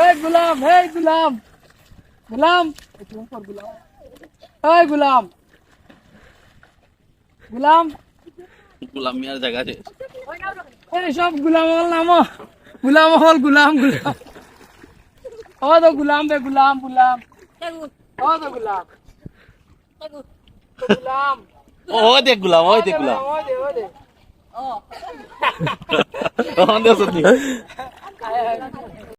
এই গুলাম, এই গুলাম, গুলাম, একটু উপর গুলাম, এই গুলাম, গুলাম, গোলাম মিয়ার জায়গা আছে। এই সব গুলাম হল নামো, গুলাম হল গুলাম, গুলাম, ও তো গুলাম বে গুলাম, গুলাম, ও তো গুলাম, তো গুলাম, ওই দেখ গোলাম, ওই দেখ গোলাম। ওই দে, ওই দে, ওখান দিয়ে আসুন নি।